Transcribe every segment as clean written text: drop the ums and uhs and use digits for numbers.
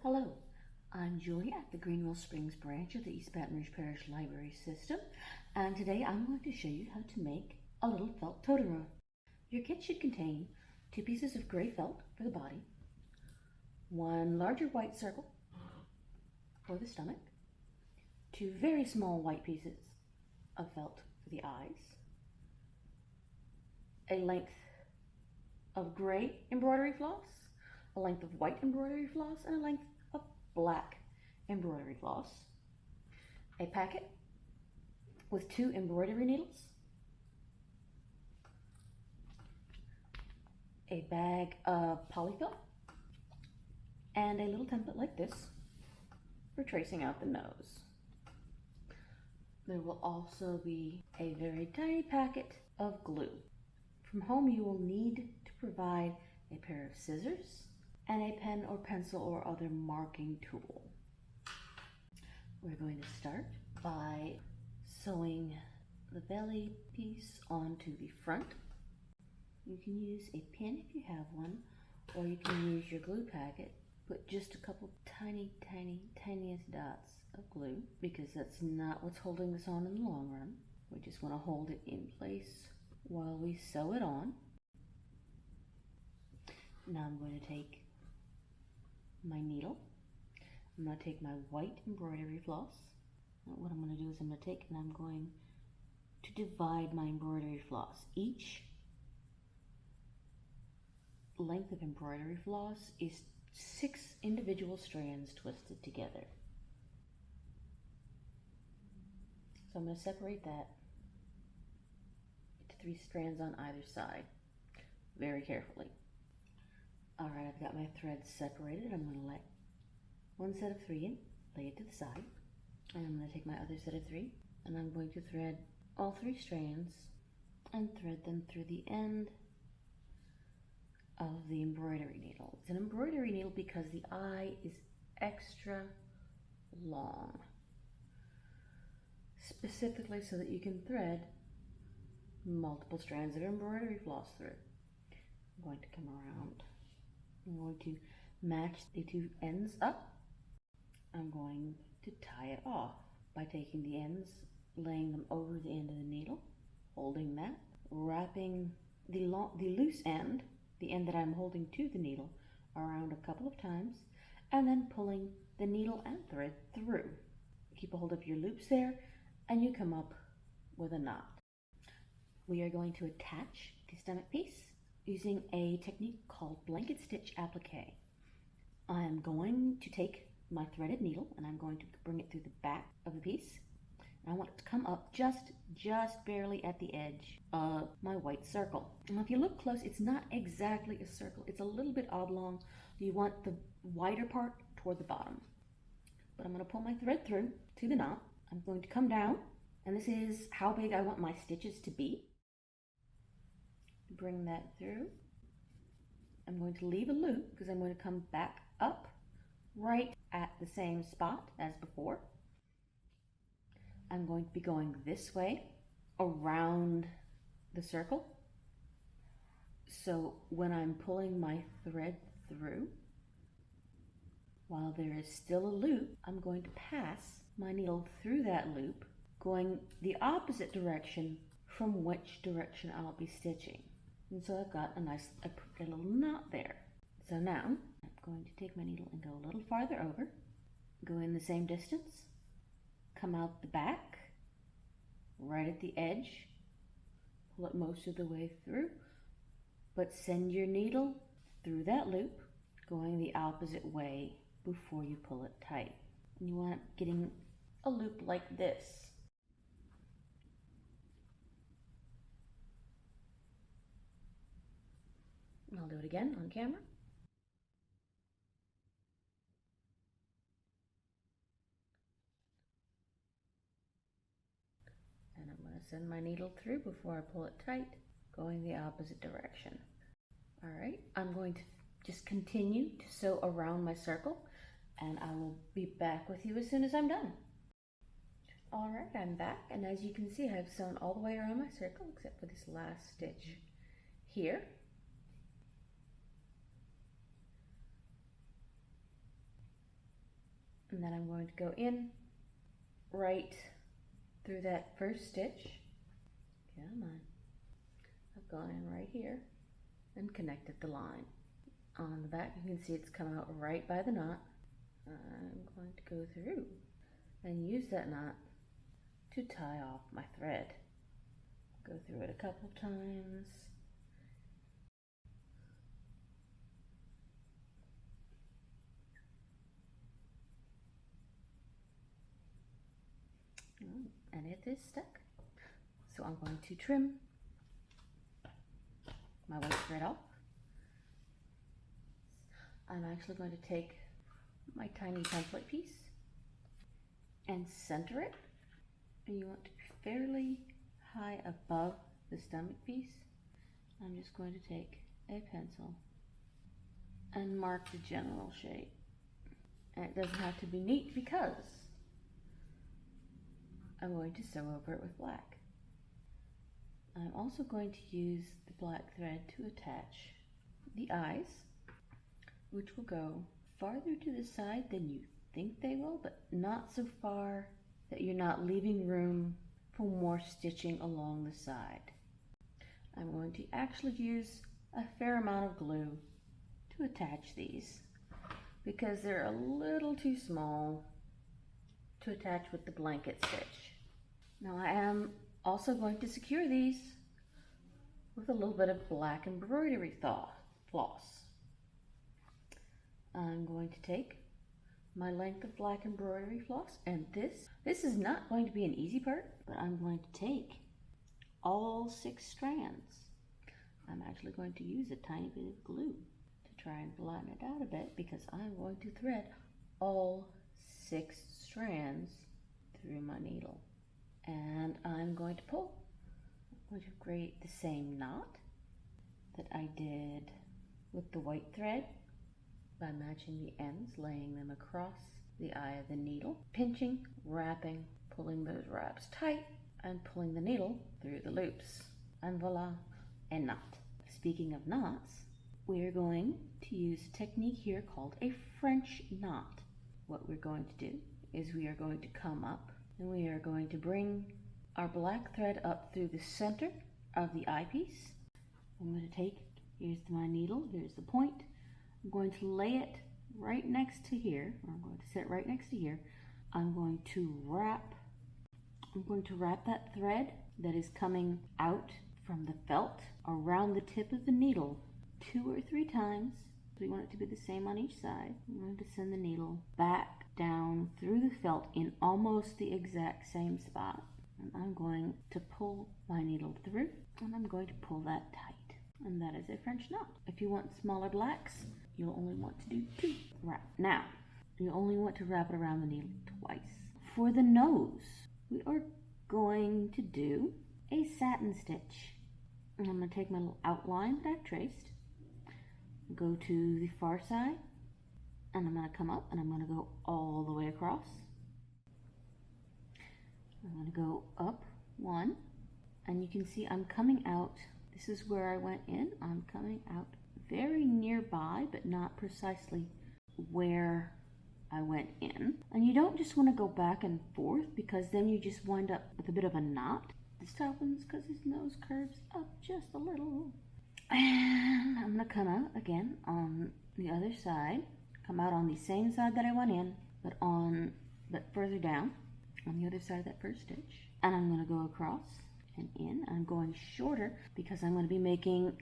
Hello, I'm Julie at the Greenville Springs branch of the East Baton Rouge Parish Library System, and today I'm going to show you how to make a little felt Totoro. Your kit should contain 2 pieces of gray felt for the body, 1 larger white circle for the stomach, 2 very small white pieces of felt for the eyes, a length of gray embroidery floss, a length of white embroidery floss, and a length of black embroidery floss, a packet with 2 embroidery needles, a bag of polyfill, and a little template like this for tracing out the nose. There will also be a very tiny packet of glue. From home you will need to provide a pair of scissors and a pen or pencil or other marking tool. We're going to start by sewing the belly piece onto the front. You can use a pin if you have one, or you can use your glue packet. Put just a couple tiniest dots of glue, because that's not what's holding this on in the long run. We just want to hold it in place while we sew it on. Now I'm going to take my needle. I'm going to take my white embroidery floss. What I'm going to do is I'm going to take and I'm going to divide my embroidery floss. Each length of embroidery floss is 6 individual strands twisted together. So I'm going to separate that into 3 strands on either side very carefully. Alright, I've got my threads separated. I'm going to let 1 set of 3 in, lay it to the side, and I'm going to take my other set of 3 and I'm going to thread all 3 strands and thread them through the end of the embroidery needle. It's an embroidery needle because the eye is extra long, specifically so that you can thread multiple strands of embroidery floss through. I'm going to come around. I'm going to match the 2 ends up. I'm going to tie it off by taking the ends, laying them over the end of the needle, holding that, wrapping the loose end, the end that I'm holding to the needle, around a couple of times, and then pulling the needle and thread through. Keep a hold of your loops there, and you come up with a knot. We are going to attach the stomach piece using a technique called blanket stitch applique. I am going to take my threaded needle and I'm going to bring it through the back of the piece. And I want it to come up just barely at the edge of my white circle. And if you look close, it's not exactly a circle. It's a little bit oblong. You want the wider part toward the bottom. But I'm going to pull my thread through to the knot. I'm going to come down, and this is how big I want my stitches to be. Bring that through. I'm going to leave a loop because I'm going to come back up right at the same spot as before. I'm going to be going this way around the circle. So when I'm pulling my thread through, while there is still a loop, I'm going to pass my needle through that loop, going the opposite direction from which direction I'll be stitching. And so I've got a little knot there. So now I'm going to take my needle and go a little farther over, go in the same distance, come out the back, right at the edge, pull it most of the way through, but send your needle through that loop, going the opposite way before you pull it tight. And you want it getting a loop like this. I'll do it again on camera. And I'm going to send my needle through before I pull it tight, going the opposite direction. All right, I'm going to just continue to sew around my circle, and I will be back with you as soon as I'm done. All right, I'm back, and as you can see, I've sewn all the way around my circle except for this last stitch here. And then I'm going to go in right through that first stitch. Come on. I've gone in right here and connected the line. On the back you can see it's come out right by the knot. I'm going to go through and use that knot to tie off my thread. Go through it a couple of times. And it is stuck. So I'm going to trim my white thread off. I'm actually going to take my tiny template piece and center it. And you want to be fairly high above the stomach piece. I'm just going to take a pencil and mark the general shape. And it doesn't have to be neat because I'm going to sew over it with black. I'm also going to use the black thread to attach the eyes, which will go farther to the side than you think they will, but not so far that you're not leaving room for more stitching along the side. I'm going to actually use a fair amount of glue to attach these because they're a little too small to attach with the blanket stitch. Now I am also going to secure these with a little bit of black embroidery floss. I'm going to take my length of black embroidery floss, and this is not going to be an easy part, but I'm going to take all 6 strands. I'm actually going to use a tiny bit of glue to try and flatten it out a bit because I'm going to thread all 6 strands through my needle. And I'm going to pull. I'm going to create the same knot that I did with the white thread by matching the ends, laying them across the eye of the needle, pinching, wrapping, pulling those wraps tight, and pulling the needle through the loops. And voila, a knot. Speaking of knots, we are going to use a technique here called a French knot. What we're going to do is we are going to come up and we are going to bring our black thread up through the center of the eyepiece. I'm going to take, here's my needle, here's the point. I'm going to lay it right next to here, or I'm going to set it right next to here. I'm going to wrap that thread that is coming out from the felt around the tip of the needle 2 or 3 times. We want it to be the same on each side. I'm going to send the needle back down through the felt in almost the exact same spot. And I'm going to pull my needle through, and I'm going to pull that tight. And that is a French knot. If you want smaller blacks, you'll only want to do 2 wrap. Now, you only want to wrap it around the needle twice. For the nose, we are going to do a satin stitch. And I'm going to take my little outline that I've traced, go to the far side, and I'm going to come up and I'm going to go all the way across. I'm going to go up 1, and you can see I'm coming out. This is where I went in. I'm coming out very nearby, but not precisely where I went in. And you don't just want to go back and forth because then you just wind up with a bit of a knot. This happens because his nose curves up just a little. And I'm going to come out again on the other side. Come out on the same side that I went in, but further down on the other side of that first stitch. And I'm going to go across and in. I'm going shorter because I'm going to be making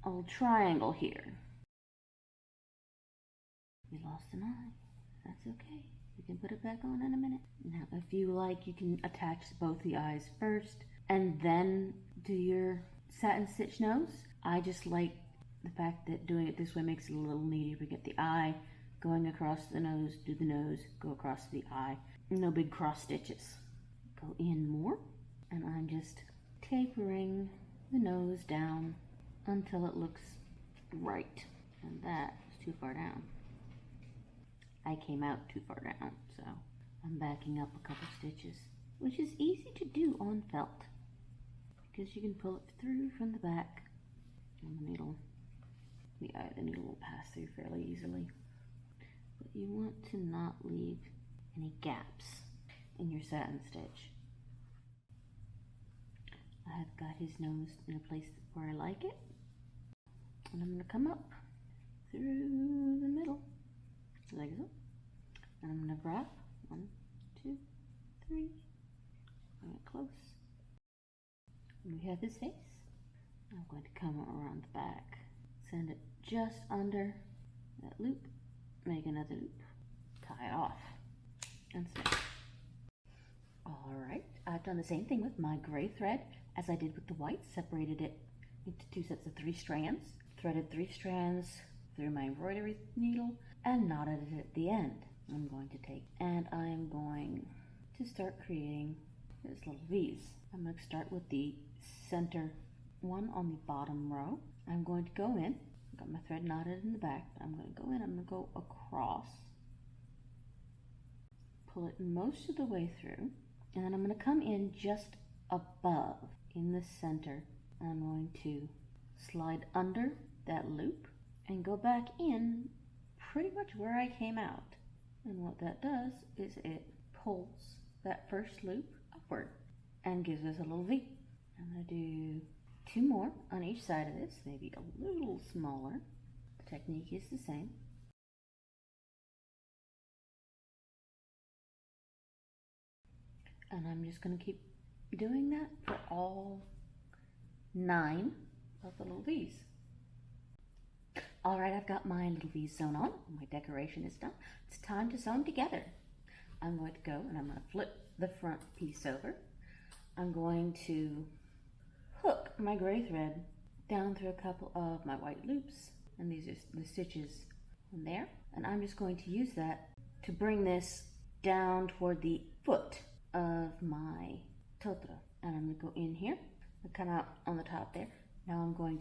a little triangle here. You lost an eye. That's okay. You can put it back on in a minute. Now, if you like, you can attach both the eyes first and then do your satin stitch nose. I just like the fact that doing it this way makes it a little neater. We get the eye going across the nose, do the nose, go across the eye. No big cross stitches. Go in more, and I'm just tapering the nose down until it looks right. And that is too far down. I came out too far down, so I'm backing up a couple stitches, which is easy to do on felt because you can pull it through from the back, and the needle will pass through fairly easily. But you want to not leave any gaps in your satin stitch. I've got his nose in a place where I like it, and I'm going to come up through the middle like so, and I'm going to wrap 1, 2, 3, bring it close. And we have his face. I'm going to come around the back, send it just under that loop, make another loop, tie it off, and snip. Alright, I've done the same thing with my gray thread as I did with the white, separated it into 2 sets of 3 strands, threaded 3 strands through my embroidery needle, and knotted it at the end. I'm going to take, and I'm going to start creating this little V's. I'm going to start with the center one on the bottom row. I'm going to go in, I've got my thread knotted in the back, but I'm going to go in, I'm going to go across, pull it most of the way through, and then I'm going to come in just above in the center. I'm going to slide under that loop and go back in pretty much where I came out. And what that does is it pulls that first loop upward and gives us a little V. I'm going to do 2 more on each side of this, maybe a little smaller. The technique is the same. And I'm just going to keep doing that for all 9 of the little V's. Alright, I've got my little V's sewn on. My decoration is done. It's time to sew them together. I'm going to go and I'm going to flip the front piece over. I'm going to hook my gray thread down through a couple of my white loops, and these are the stitches in there. And I'm just going to use that to bring this down toward the foot of my Totoro. And I'm going to go in here and come out on the top there. Now I'm going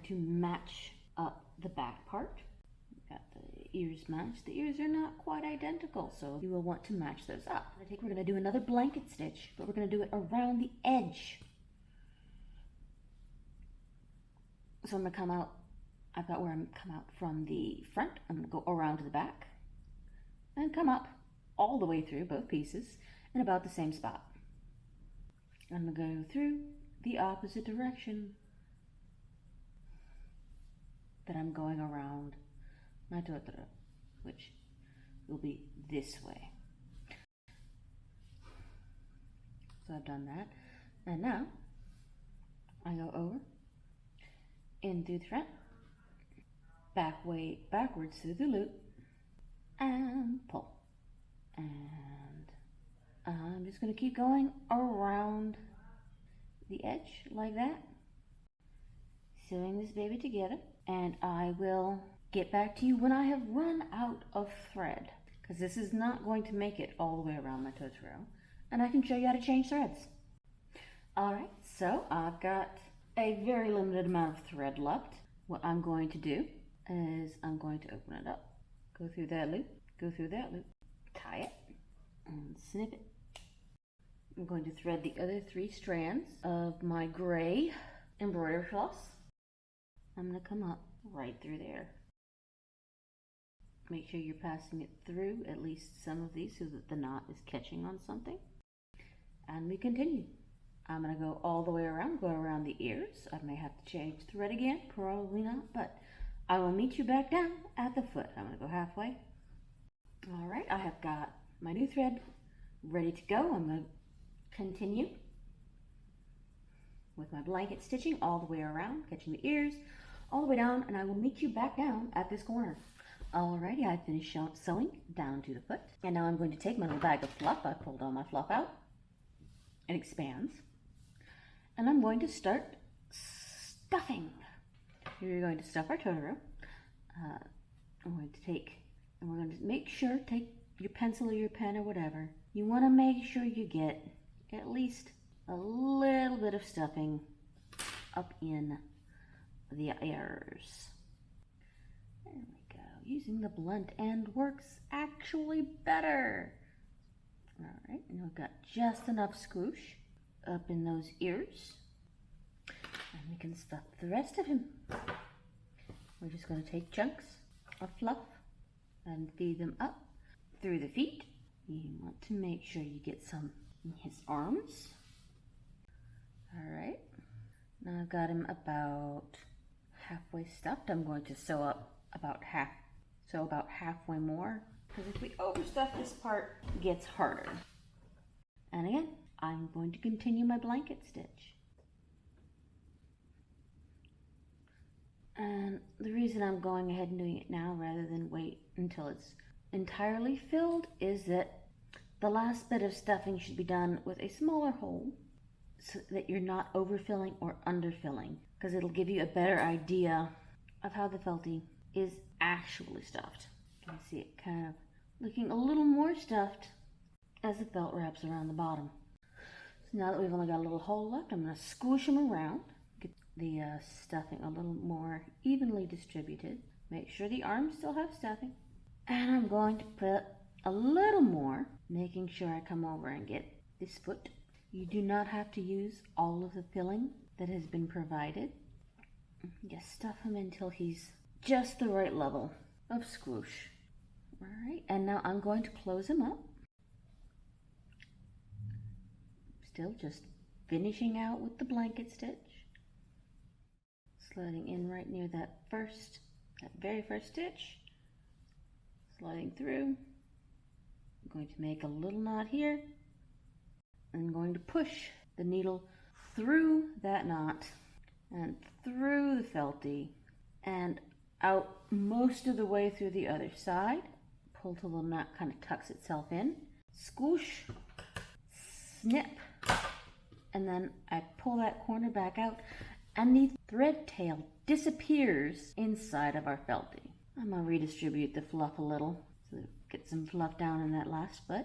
to match up the back part. Got the ears matched. The ears are not quite identical, so you will want to match those up. We're going to do another blanket stitch, but we're going to do it around the edge. So I'm going to come out, I've got where I'm come out from the front. I'm going to go around to the back and come up all the way through both pieces in about the same spot. I'm going to go through the opposite direction that I'm going around my Totoro, which will be this way. So I've done that, and now I go over in through the front, backwards through the loop, and pull. And I'm just going to keep going around the edge like that, sewing this baby together, and I will get back to you when I have run out of thread, because this is not going to make it all the way around my Totoro, and I can show you how to change threads. Alright, so I've got a very limited amount of thread left. What I'm going to do is I'm going to open it up, go through that loop, tie it, and snip it. I'm going to thread the other 3 strands of my gray embroidery floss. I'm going to come up right through there. Make sure you're passing it through at least some of these so that the knot is catching on something. And we continue. I'm going to go all the way around, go around the ears. I may have to change thread again, probably not, but I will meet you back down at the foot. I'm going to go halfway. Alright, I have got my new thread ready to go. I'm going to continue with my blanket stitching all the way around, catching the ears all the way down, and I will meet you back down at this corner. Alrighty, I finished sewing down to the foot, and now I'm going to take my little bag of fluff. I pulled all my fluff out. It expands, and I'm going to start stuffing. Here we're going to stuff our Totoro. I'm going to take, and we're going to make sure, take your pencil or your pen or whatever. You want to make sure you get at least a little bit of stuffing up in the ears. There we go. Using the blunt end works actually better. Alright, and we've got just enough squish up in those ears. And we can stuff the rest of him. We're just going to take chunks of fluff and feed them up through the feet. You want to make sure you get some in his arms. All right, now I've got him about halfway stuffed. I'm going to sew up about halfway more, because if we overstuff this part, it gets harder. And again, I'm going to continue my blanket stitch. And the reason I'm going ahead and doing it now rather than wait until it's entirely filled is that the last bit of stuffing should be done with a smaller hole so that you're not overfilling or underfilling, because it'll give you a better idea of how the feltie is actually stuffed. You can see it kind of looking a little more stuffed as the felt wraps around the bottom. So now that we've only got a little hole left, I'm going to squish them around, get the stuffing a little more evenly distributed. Make sure the arms still have stuffing. And I'm going to put a little more, making sure I come over and get this foot. You do not have to use all of the filling that has been provided. Just stuff him until he's just the right level of squish. All right, and now I'm going to close him up. Still just finishing out with the blanket stitch. Sliding in right near that very first stitch. Sliding through. I'm going to make a little knot here. I'm going to push the needle through that knot and through the feltie and out most of the way through the other side. Pull till the knot kind of tucks itself in. Squish, snip, and then I pull that corner back out and the thread tail disappears inside of our feltie. I'm going to redistribute the fluff a little so get some fluff down in that last foot.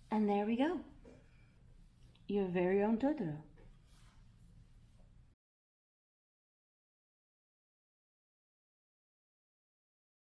And there we go. Your very own Totoro.